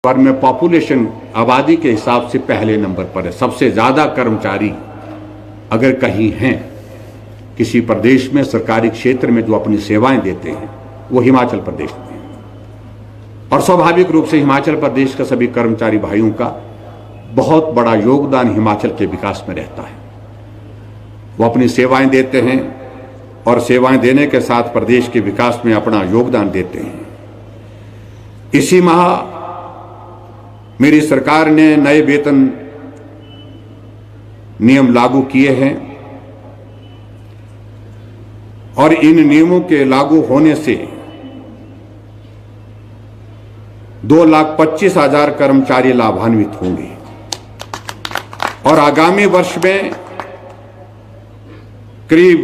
पर में पॉपुलेशन आबादी के हिसाब से पहले नंबर पर है। सबसे ज़्यादा कर्मचारी अगर कहीं हैं किसी प्रदेश में सरकारी क्षेत्र में जो अपनी सेवाएं देते हैं वो हिमाचल प्रदेश में है। और स्वाभाविक रूप से हिमाचल प्रदेश के सभी कर्मचारी भाइयों का बहुत बड़ा योगदान हिमाचल के विकास में रहता है। वो अपनी सेवाएं देते हैं और सेवाएं देने के साथ प्रदेश के विकास में अपना योगदान देते हैं। इसी माह मेरी सरकार ने नए वेतन नियम लागू किए हैं और इन नियमों के लागू होने से 2,25,000 कर्मचारी लाभान्वित होंगे और आगामी वर्ष में करीब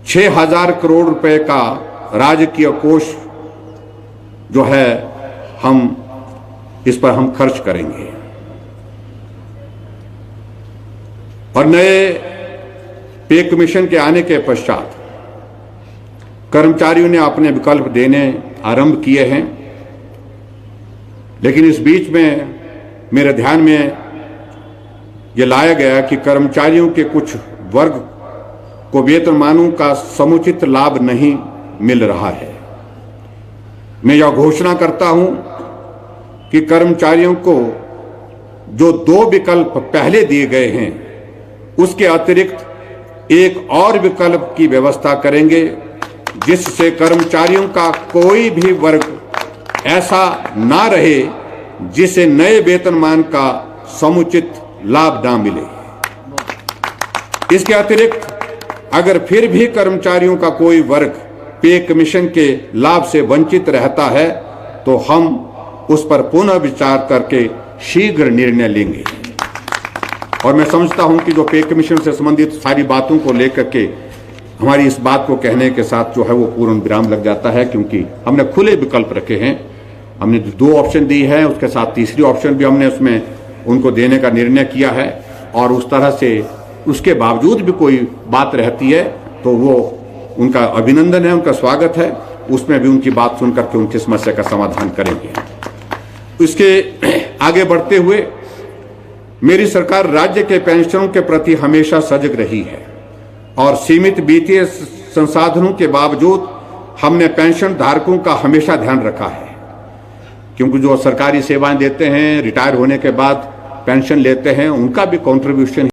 6,000 करोड़ रुपए का राजकीय कोष जो है इस पर हम खर्च करेंगे। और नए पे कमीशन के आने के पश्चात कर्मचारियों ने अपने विकल्प देने आरंभ किए हैं, लेकिन इस बीच में मेरे ध्यान में यह लाया गया कि कर्मचारियों के कुछ वर्ग को वेतनमानों का समुचित लाभ नहीं मिल रहा है। मैं यह घोषणा करता हूं कि कर्मचारियों को जो 2 विकल्प पहले दिए गए हैं उसके अतिरिक्त एक और विकल्प की व्यवस्था करेंगे, जिससे कर्मचारियों का कोई भी वर्ग ऐसा ना रहे जिसे नए वेतनमान का समुचित लाभ ना मिले। इसके अतिरिक्त अगर फिर भी कर्मचारियों का कोई वर्ग पे कमीशन के लाभ से वंचित रहता है तो हम उस पर पुनः विचार करके शीघ्र निर्णय लेंगे। और मैं समझता हूं कि जो पे कमीशन से संबंधित सारी बातों को लेकर के हमारी इस बात को कहने के साथ जो है वो पूर्ण विराम लग जाता है, क्योंकि हमने खुले विकल्प रखे हैं। हमने 2 ऑप्शन दी है, उसके साथ तीसरी ऑप्शन भी हमने उसमें उनको देने का निर्णय किया है। और उस तरह से उसके बावजूद भी कोई बात रहती है तो वो उनका अभिनंदन है, उनका स्वागत है, उसमें भी उनकी बात सुन करके उनकी समस्या का समाधान करेंगे। इसके आगे बढ़ते हुए मेरी सरकार राज्य के पेंशनरों के प्रति हमेशा सजग रही है और सीमित वित्तीय संसाधनों के बावजूद हमने पेंशन धारकों का हमेशा ध्यान रखा है, क्योंकि जो सरकारी सेवाएं देते हैं, रिटायर होने के बाद पेंशन लेते हैं, उनका भी कंट्रीब्यूशन